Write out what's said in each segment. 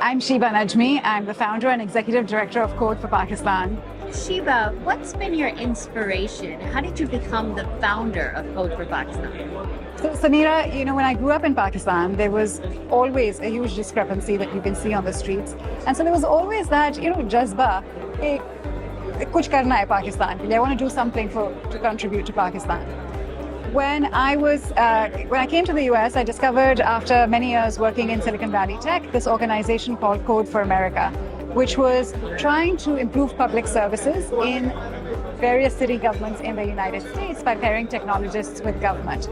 I'm Sheba Najmi. I'm the founder and executive director of Code for Pakistan. Sheba, what's been your inspiration? How did you become the founder of Code for Pakistan? So Samira, when I grew up in Pakistan, there was always a huge discrepancy that you can see on the streets. And so there was always that, jazba, kuch karna hai Pakistan. I want to do something to contribute to Pakistan. When I came to the US, I discovered after many years working in Silicon Valley Tech, this organization called Code for America, which was trying to improve public services in various city governments in the United States by pairing technologists with government.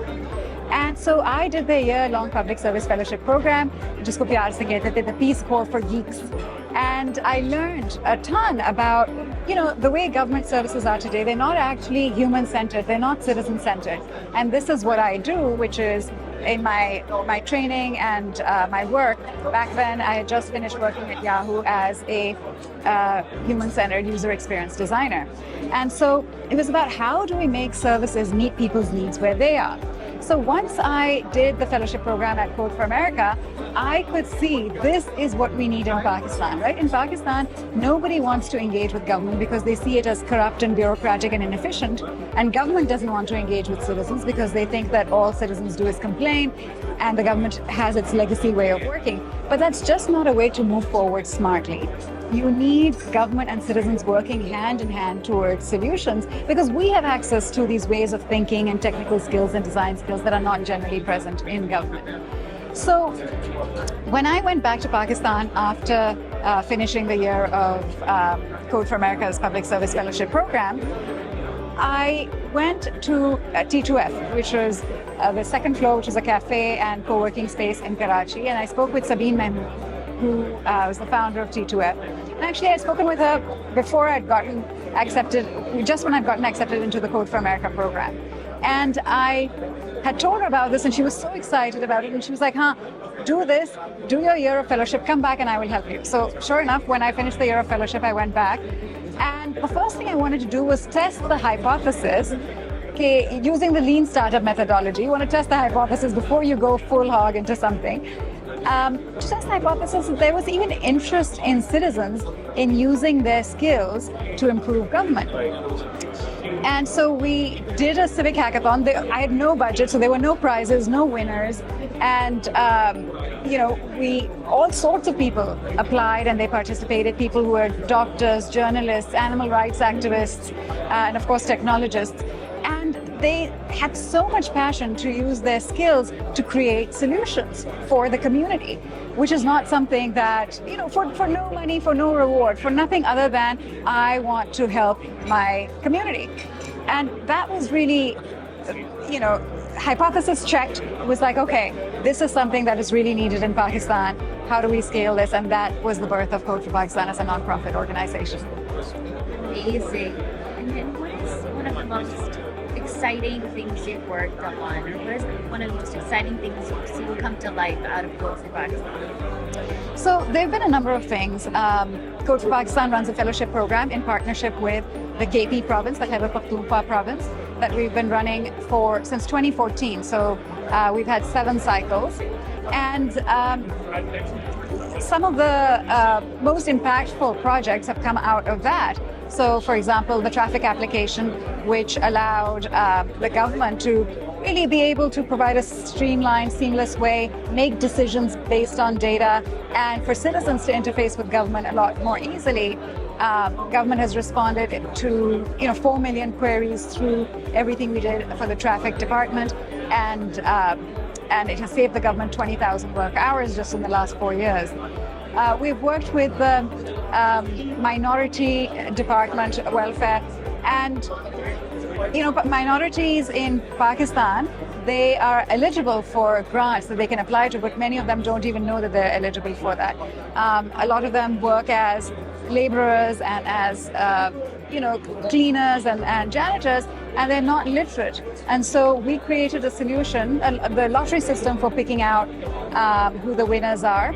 And so I did the year-long public service fellowship program, jisko pyar se kehte the Peace Corps for Geeks. And I learned a ton about, the way government services are today. They're not actually human-centered. They're not citizen-centered. And this is what I do, which is in my training and my work. Back then, I had just finished working at Yahoo as a human-centered user experience designer. And so it was about how do we make services meet people's needs where they are. So once I did the fellowship program at Code for America, I could see this is what we need in Pakistan, right? In Pakistan, nobody wants to engage with government because they see it as corrupt and bureaucratic and inefficient. And government doesn't want to engage with citizens because they think that all citizens do is complain and the government has its legacy way of working. But that's just not a way to move forward smartly. You need government and citizens working hand in hand towards solutions because we have access to these ways of thinking and technical skills and design skills that are not generally present in government. So when I went back to Pakistan after finishing the year of Code for America's Public Service Fellowship Program, I went to T2F, which was the second floor, which is a cafe and co-working space in Karachi. And I spoke with Sabine Mahmood, who was the founder of T2F. And actually, I'd spoken with her before I'd gotten accepted, just when I'd gotten accepted into the Code for America program. And I had told her about this, and she was so excited about it. And she was like, do this, do your year of fellowship, come back and I will help you. So sure enough, when I finished the year of fellowship, I went back. And the first thing I wanted to do was test the hypothesis. Okay, using the lean startup methodology, you want to test the hypothesis before you go full hog into something. To test the hypothesis, there was even interest in citizens in using their skills to improve government. And so we did a civic hackathon. I had no budget, so there were no prizes, no winners. And, all sorts of people applied and they participated. People who were doctors, journalists, animal rights activists, and of course, technologists. And they had so much passion to use their skills to create solutions for the community, which is not something that, for no money, for no reward, for nothing other than I want to help my community. And that was really, hypothesis checked. It was like, okay, this is something that is really needed in Pakistan. How do we scale this? And that was the birth of Code for Pakistan as a nonprofit organization. Amazing. And then what is one of the most exciting things you've worked on, or what is one of the most exciting things you've seen come to life out of Code for Pakistan? So there have been a number of things. Code for Pakistan runs a fellowship program in partnership with the KP province, the Khyber Pakhtunkhwa province, that we've been running since 2014. So we've had 7 cycles. And some of the most impactful projects have come out of that. So, for example, the traffic application, which allowed the government to really be able to provide a streamlined, seamless way, make decisions based on data, and for citizens to interface with government a lot more easily. Government has responded to 4 million queries through everything we did for the traffic department, and it has saved the government 20,000 work hours just in the last 4 years. We've worked with the minority department, welfare, and minorities in Pakistan, they are eligible for grants that they can apply to, but many of them don't even know that they're eligible for that. A lot of them work as laborers and as cleaners and janitors, and they're not literate. And so we created a solution, the lottery system for picking out who the winners are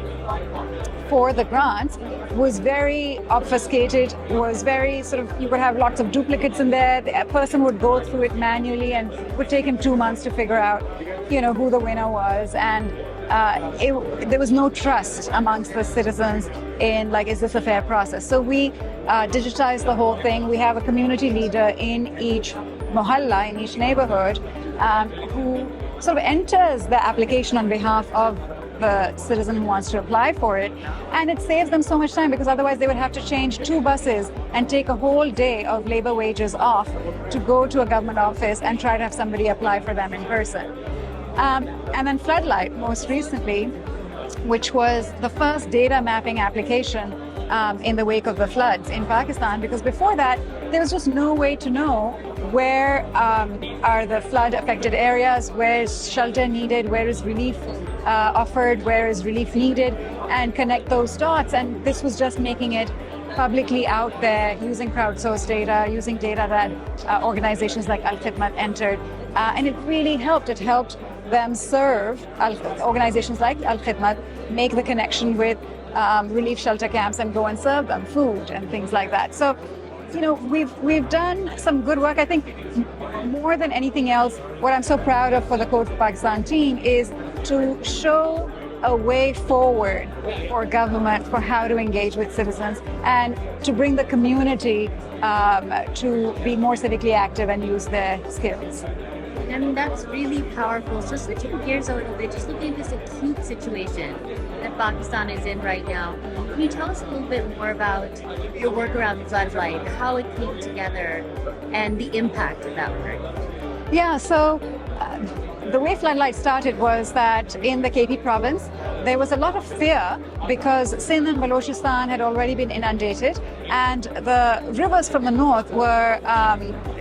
for the grants was very obfuscated, was very you could have lots of duplicates in there. A person would go through it manually and would take him 2 months to figure out, who the winner was. And there was no trust amongst the citizens in like, is this a fair process? So we digitized the whole thing. We have a community leader in each mohalla, in each neighborhood, who sort of enters the application on behalf of the citizen who wants to apply for it. And it saves them so much time, because otherwise they would have to change 2 buses and take a whole day of labor wages off to go to a government office and try to have somebody apply for them in person. And then Floodlight, most recently, which was the first data mapping application in the wake of the floods in Pakistan, because before that, there was just no way to know where are the flood affected areas, where is shelter needed, where is relief offered, where is relief needed, and connect those dots. And this was just making it publicly out there, using crowdsourced data, using data that organizations like Al-Khidmat entered. And it really helped. It helped them serve organizations like Al-Khidmat, make the connection with relief shelter camps and go and serve them food and things like that. So, you know, we've done some good work. I think more than anything else, what I'm so proud of for the Code for Pakistan team is to show a way forward for government for how to engage with citizens and to bring the community to be more civically active and use their skills. I mean, that's really powerful. So switching gears a little bit, just looking at this acute situation that Pakistan is in right now, can you tell us a little bit more about your work around Floodlight, how it came together, and the impact of that work? Yeah, so the way Floodlight started was that in the KP province, there was a lot of fear because Sindh and Balochistan had already been inundated, and the rivers from the north were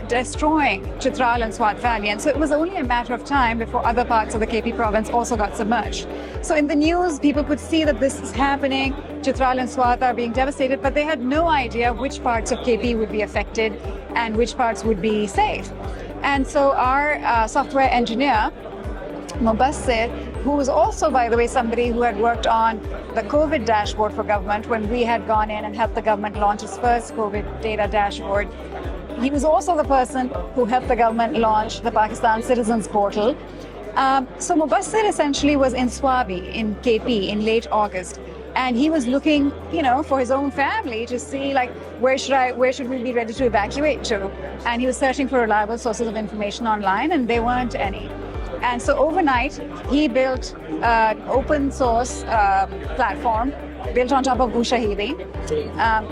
destroying Chitral and Swat Valley. And so it was only a matter of time before other parts of the KP province also got submerged. So in the news, people could see that this is happening. Chitral and Swat are being devastated, but they had no idea which parts of KP would be affected and which parts would be safe. And so our software engineer, Mubassir, who was also, by the way, somebody who had worked on the COVID dashboard for government when we had gone in and helped the government launch its first COVID data dashboard. He was also the person who helped the government launch the Pakistan Citizens Portal. So Mubassir essentially was in Swabi, in KP, in late August. And he was looking, you know, for his own family to see, like, where should we be ready to evacuate to? And he was searching for reliable sources of information online, and there weren't any. And so overnight, he built an open source platform built on top of Ushahidi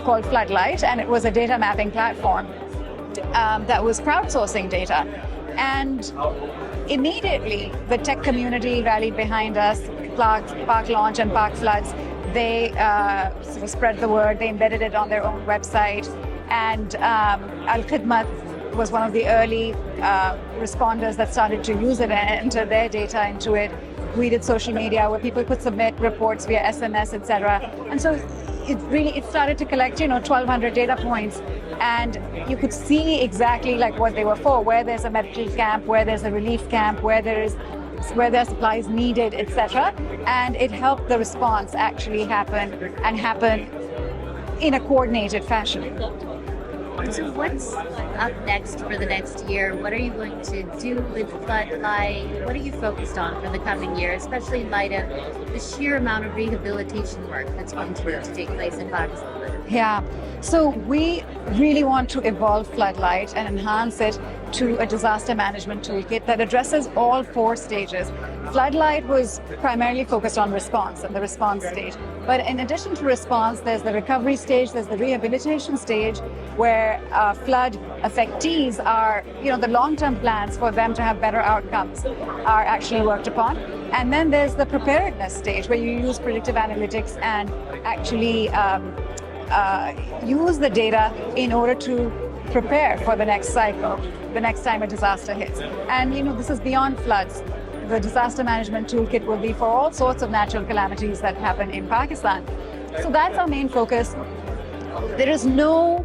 called Floodlight, and it was a data mapping platform that was crowdsourcing data. And immediately, the tech community rallied behind us, Park Launch and Park Floods. They sort of spread the word, they embedded it on their own website, and Al-Khidmat was one of the early responders that started to use it and enter their data into it. We did social media where people could submit reports via SMS, etc. And so it started to collect, 1,200 data points, and you could see exactly like what they were for, where there's a medical camp, where there's a relief camp, where there are supplies needed, etc. And it helped the response actually happen in a coordinated fashion. So what's up next for the next year? What are you going to do with Floodlight? What are you focused on for the coming year, especially in light of the sheer amount of rehabilitation work that's going to take place in Pakistan? Yeah, so we really want to evolve Floodlight and enhance it to a disaster management toolkit that addresses all 4 stages. Floodlight was primarily focused on response and the response stage. But in addition to response, there's the recovery stage, there's the rehabilitation stage, where flood affectees are, the long-term plans for them to have better outcomes are actually worked upon. And then there's the preparedness stage, where you use predictive analytics and actually use the data in order to prepare for the next cycle, the next time a disaster hits. And this is beyond floods. The disaster management toolkit will be for all sorts of natural calamities that happen in Pakistan. So that's our main focus. There is no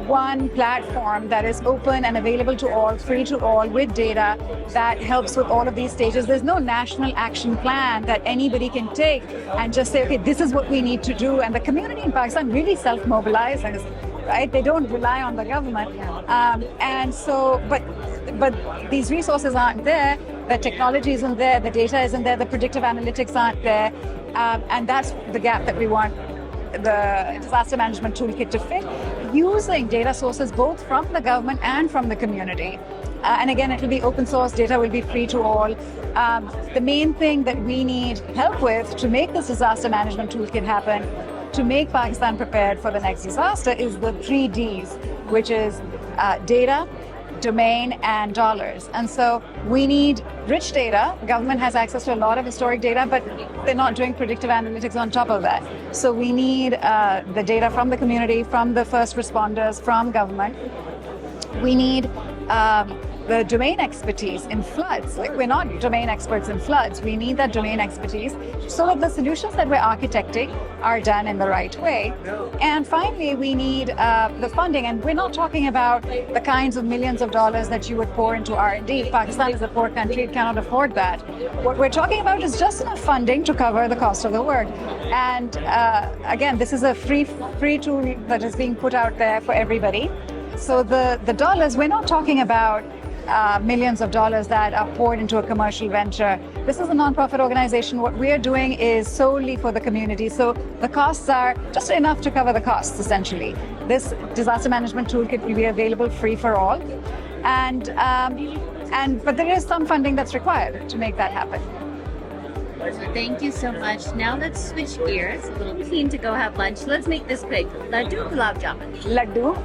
one platform that is open and available to all, free to all, with data that helps with all of these stages. There's no national action plan that anybody can take and just say, okay, this is what we need to do. And the community in Pakistan really self-mobilizes, right? They don't rely on the government. And so, but these resources aren't there. the technology isn't there, the data isn't there, the predictive analytics aren't there, and that's the gap that we want the disaster management toolkit to fit, using data sources both from the government and from the community. And again, it will be open source, data will be free to all. The main thing that we need help with to make this disaster management toolkit happen, to make Pakistan prepared for the next disaster, is the 3 Ds, which is data, domain, and dollars. And so we need rich data. Government has access to a lot of historic data, but they're not doing predictive analytics on top of that. So we need the data from the community, from the first responders, from government. We need the domain expertise in floods. Like, we're not domain experts in floods. We need that domain expertise so that the solutions that we're architecting are done in the right way. And finally, we need the funding. And we're not talking about the kinds of millions of dollars that you would pour into R&D. Pakistan is a poor country, it cannot afford that. What we're talking about is just enough funding to cover the cost of the work. And again, this is a free tool that is being put out there for everybody. So the dollars, we're not talking about millions of dollars that are poured into a commercial venture. This is a nonprofit organization. What we're doing is solely for the community. So the costs are just enough to cover the costs, essentially. This disaster management toolkit will be available free for all. But there is some funding that's required to make that happen. Thank you so much. Now let's switch gears. A little keen to go have lunch. Let's make this quick. Laddu gulab jamun. Laddu.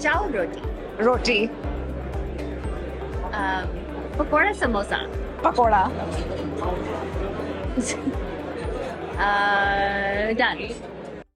Chawal roti. Roti. Pakoda samosa. Pakoda. Done.